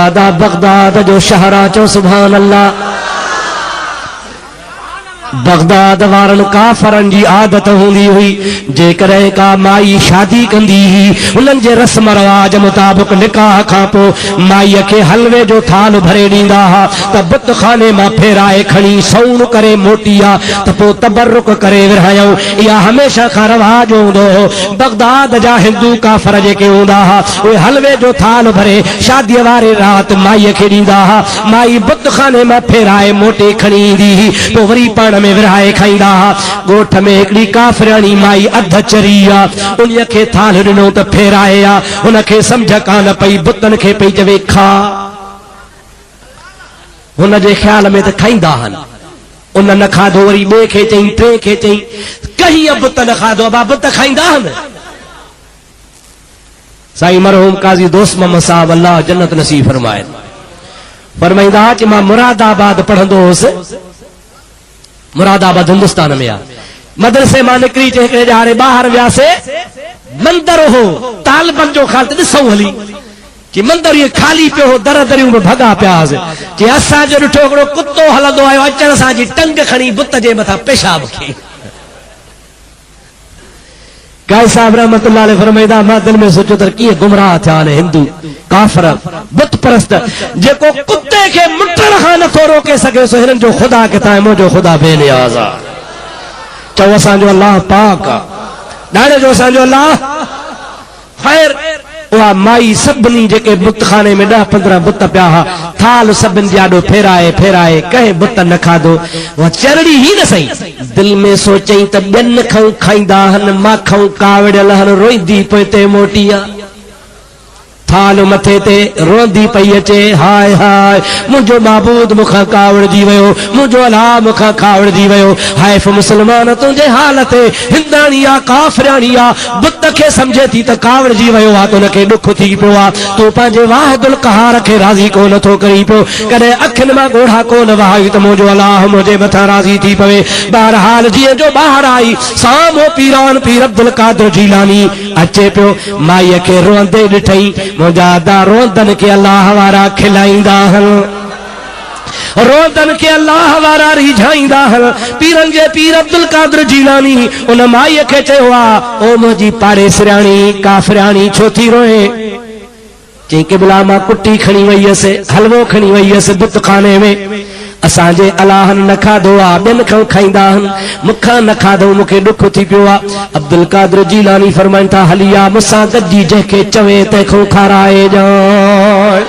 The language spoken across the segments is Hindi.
मौजादा बगदाद जो शहरा चो सुभान अल्लाह। बगदाद वारन काफरन जी आदत होंदी हुई जेकर का माई शादी कंदी ही उन्हनि जे रस्म रवाज मुताबिक निकाह खां पोइ माईअ खे हलवे जो थाल भरे ॾींदा हा त बुत खाने मां फेराए खणी सौन करे मोटी आ त पोइ तबरुक करे विरहायूं। इहा हमेशा खां रवाज हूंदो हो। बगदाद जा हिंदू काफर जेके हूंदा हा उहे हलवे जो थाल भरे शादीअ वारे राति माईअ खे ॾींदा हा। माई बुत खाने मां फेराए मोटे खणी ईंदी ही पोइ वरी पाण में विरहाए खाईंदा हा। ॻोठ में हिकिड़ी काफरानी माई अध चरी आ उन्हीअ खे थाल ॾिनो त फेराए आ। हुनखे सम्झ कान पई बुतन खे पई चवे खा। हुन जे ख़्याल में त खाईंदा आहिनि। उन न खाधो वरी ॿिए खे चई टे खे चई कहीं बुत न खाधो बा बुत खाईंदा आहिनि। साईं मरहूम काज़ी दोस्त मोहम्मद साहब अल्लाह जन्नत नसीब फरमाए फरमाईंदा कि मां मुरादाबाद पढ़ंदो हुउसि। मुरादाबाद हिंदुस्तान में आ। मदरसे मां निकिरी चे हिकिड़े ॼाणे ॿाहिरि वियासीं। मंदर हो तालबन जो ख़ाल ॾिसूं हली कि मंदर ये खाली पियो हो दर दरियूं में भॻा पिया हुआसीं कि असांजो ॾिठो हिकिड़ो कुतो हलंदो आयो अचण सां जी टंग खणी बुत जे मथां पेशाब खे। काई साहब रहमतुल्लाह अलैह फरमाईंदा मां दिल में सोचियो त कीअं गुमराह थिया आहिनि हिंदू काफर बुत परस्त जेको कुत्ते खे मुटण खां नथो रोके सघे सो हिननि जो ख़ुदा किथां मुंहिंजो ख़ुदा बेनियाज़ आ। चओ असांजो अल्लाह पाक आ ॾाढो जो असांजो अल्लाह ख़ैर। उहा माई सभिनी जेके बुत खाने में 10-15 बुत पिया हा थाल सभिनि जे आॾो फेराए फेराए कंहिं बुत न खाधो। उहा चरड़ी ई न सही दिल में सोचई त ॿियनि खां खाईंदा आहिनि माखऊं कावड़ियल आहिनि रोईंदी पोइ ते मोटी आ। थाल मथे ते रोंदी पई अचे हाय हाय मुंहिंजो महबूद मूंखां कावड़जी वियो मुंहिंजो अलाह मूंखां कावड़जी वियो। हाइफ मुस्लमान तुंहिंजे हाल ते हिंदाणी आ काफराणी आ बुत खे सम्झे थी त कावड़जी वियो आहे त हुनखे ॾुख थी पियो आहे। तूं पंहिंजे वाहिदुल क़हार खे राज़ी कोन थो करी पियो। कॾहिं अखियुनि मां ॻोढ़ा कोन वहाई त मुंहिंजो अलाह मुंहिंजे मथां राज़ी थी पवे। बहरहाल जीअं जो ॿाहिरि आई साम्हूं पीरान पीर अब्दुल कादिर जीलानी अचे पियो। माईअ खे रोंदे ॾिठई मुजादा रोंदन के अल्लाह वारा खिलाईंदा आहिनि रोंदन के अल्लाह वारा रिझाईंदा आहिनि। पीरन जे पीर अब्दुल कादिर जीलानी उन माईअ खे चयो आहे ओ मुंहिंजी पाड़ेसराणी काफराणी छो थी रोए। चई क़िबला मां कुटी खणी वई हुअसि हलवो खणी वई हुअसि बुत खाने में असांजे अलाहनि न खाधो आहे ॿियनि खां खाईंदा आहिनि मूंखां न खाधो मूंखे ॾुख थी पियो आहे। अब्दुल कादिर जीलानी फरमाइनि था हली आ मूंसां गॾिजी जंहिंखे चवे तंहिंखां खाराए ॼाण।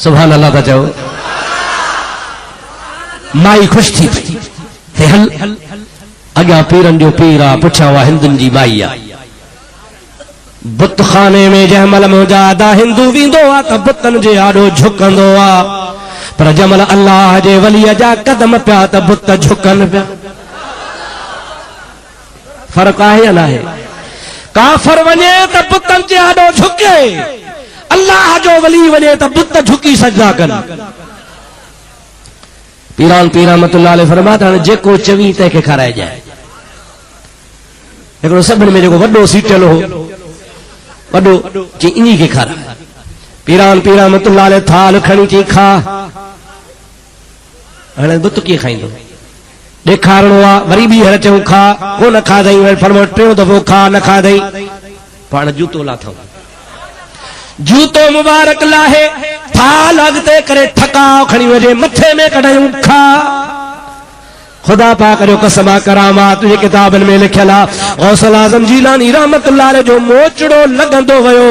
सुभान अल्लाह था चओ। माई ख़ुशि थी पई हल अॻियां पीरनि जो पीर आहे पुठियां उहा हिंदुनि जी माई आहे। बुत खाने में जंहिं महिल मुजादा हिंदू वेंदो आहे त बुतनि जे आॾो झुकंदो आहे पर जंहिं महिल अल्लाह जे वलीअ जा कदम पिया त बुत झुकनि पिया। फ़र्क़ु आहे या न आहे। काफ़र वञे त बुतनि जे आॾो झुके अल्लाह जो वली वञे त बुत झुकी सजदा कनि। पीरान पीर रहमतुल्लाह अलैह फरमाता हाणे जेको चवी तंहिंखे खाराए जाए। हिकिड़ो सभिनि में जेको वॾो सीटियल हो वॾो चई इन्ही खे खाराए। पीरान पीर रहमतुल्लाह अलैह थाल खणी चई खा। हाणे बुत कीअं खाईंदो ॾेखारणो आहे वरी ॿीहर चऊं खा कोन खाधई वरी फरमायो टियों दफ़ो खा न खाधई पाण जूतो लाथऊं जूतो मुबारक लाहे थाल अॻिते करे ठकाव खणी वञे मथे में कढायूं खा। खुदा पाक जो कसम करामात तुझे किताबनि में लिखियल आहे। गौसल आज़म जीलानी रहमतुल्लाह अलैह जो मोचड़ो लॻंदो वियो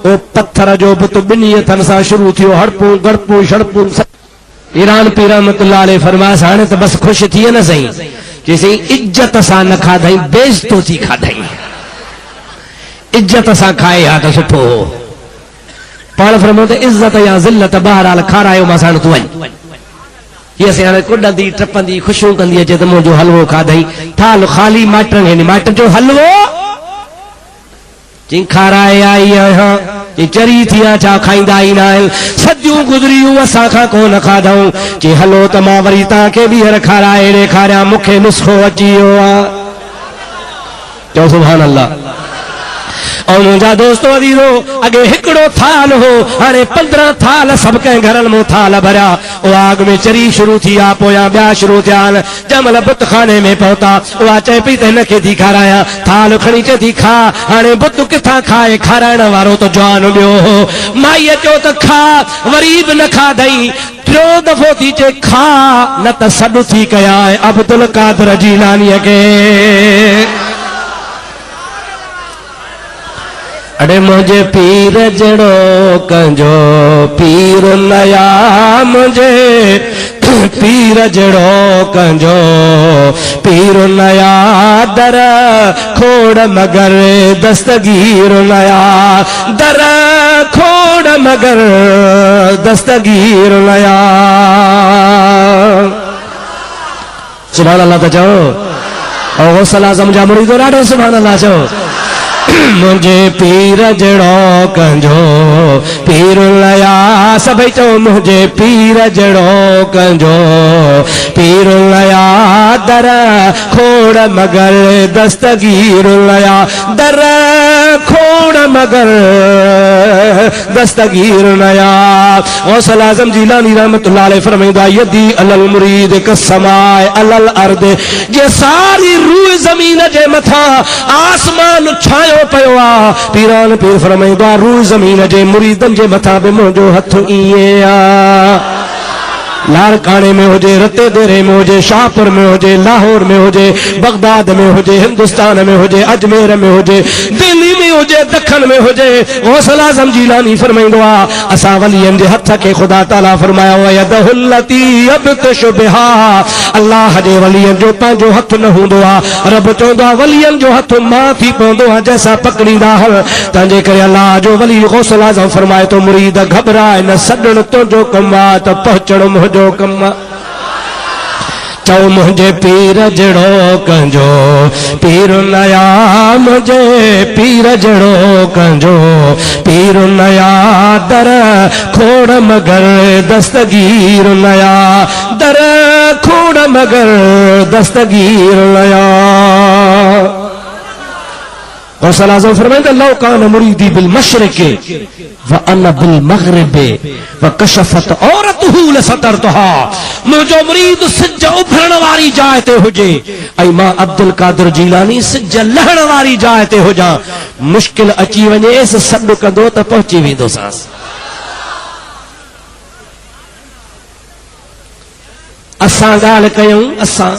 ओ पत्थर जो बुत ॿिन्ही हथनि सां शुरू थियो हड़पूं गड़पूं छड़पूं। ईरान पीर रहमतुल्लाह अलैह फरमाया हाणे त बसि ख़ुशि थी न सही कि सही इज्जत सां न खाधई बेइज़्ज़तो थी खाधई इज्जत सां खाए हा त सुठो हो। पाण फरमायो त इज़्ज़त या ज़िल्लत बहरहाल खारायो मां साण तूं वञ। हीअ असां हाणे कुॾंदी टपंदी ख़ुशियूं कंदी अचे त मुंहिंजो हलवो खाधई थाल ख़ाली माइटनि खे माइट जो हलवो चई खाराए आई आहियां चई चरी थिया छा खाईंदा ई ना आहिनि सदियूं गुज़रियूं असां खां कोन खाधऊं चई हलो त मां वरी तव्हांखे ॿीहर खाराए ॾेखारियां मूंखे नुस्ख़ो अची वियो आहे चओ सुभान अल्लाह और मुंहिंजा दोस्तो अजीजो अॻे हिकिड़ो थाल हो हाणे 15 थाल सभु कंहिं घरनि में थाल भरिया उहा अॻ में चरी शुरू थी आहे पोयां ॿिया शुरू थिया आहिनि जंहिंमहिल बुत खाने में पहुता उहा चए पई त हिनखे थी खारायां थाल खणी चए थी खा हाणे बुत किथां खाए खाराइण वारो त जवान ॿियो हो माईअ चयो त खा वरी बि न खाधई टियों दफ़ो थी चए खा न त सॾु थी कया अब्दुल कादर जीलानीअ खे अड़े मुझे पीर जड़ो कंजो पीर नया मुझे पीर जड़ो कंजो पीर नया दर खोड़ मगर दस्तगीर नया दर खोड़ मगर दस्तगीर नया सुभान अल्लाह तो चओ और गौसल आज़म जा मुरीदो ॾाढो सुभान अल्लाह चओ मुझे पीर जड़ो कंजो पीर लया सभई चओ मुझे पीर जड़ो कंजो पीर लया दर खोड़ मगर दस्तगीर लया दर खोड़ मगर दस्तगीर लया गौसल आज़म जीलानी रहमतुल्लाह अलैह फरमाईंदा यदी अलल मुरीद कसमाए अलल अर्द जे सारी रूह ज़मीन जे मथा आसमान छायो पयो आ पीरान पीर फरमाईंदा रूह ज़मीन जे मुरीदन जे मथा बि मुंहिंजो हथ ईअं आ लाड़काने में हुजे रते देरे में हुजे शाहपुर में हुजे लाहौर में हुजे बगदाद में हुजे हिंदुस्तान में हुजे अजमेर में हुजे दिल्ली में हुजे दखन में हुजे गौसल आज़म जीलानी फरमाईंदो आहे असां वलियन जे हथ खे ख़ुदा ताला फरमायो यदहुल्लती यबतशु बिहा अल्लाह जे वलियन जो पंहिंजो हथ न हूंदो आहे रब चवंदो आहे वलियन जो हथ मां थी पवंदो आहे जंहिंसां पकड़ींदा हल तंहिंजे करे अल्लाह जो वली गौसल आज़म फरमाए थो मुरीद घबराए न सॾण तुंहिंजो कमु आहे त पहुचण मुंहिंजो कम चओ मुझे पीर जड़ो कंजो पीर नया मुझे पीर जड़ो कंजो पीर नया दर खोड़ मगर दस्तगीर नया दर खोड़ मगर दस्तगीर नया गौसल आज़म फरमाइंदा लौ कान मुरीदी बिल मशरिक व अना बिल मगरिब व कशफत औरतहु लसतरतहा मुंहिंजो मुरीद सिज उभरण वारी जाइ ते हुजे ऐं मां अब्दुल कादिर जीलानी सिज लहण वारी जाइ ते हुजां मुश्किल अची वञेसि सॾु कंदो त पहुची वेंदोसांसि असां ॻाल्हि कयूं असां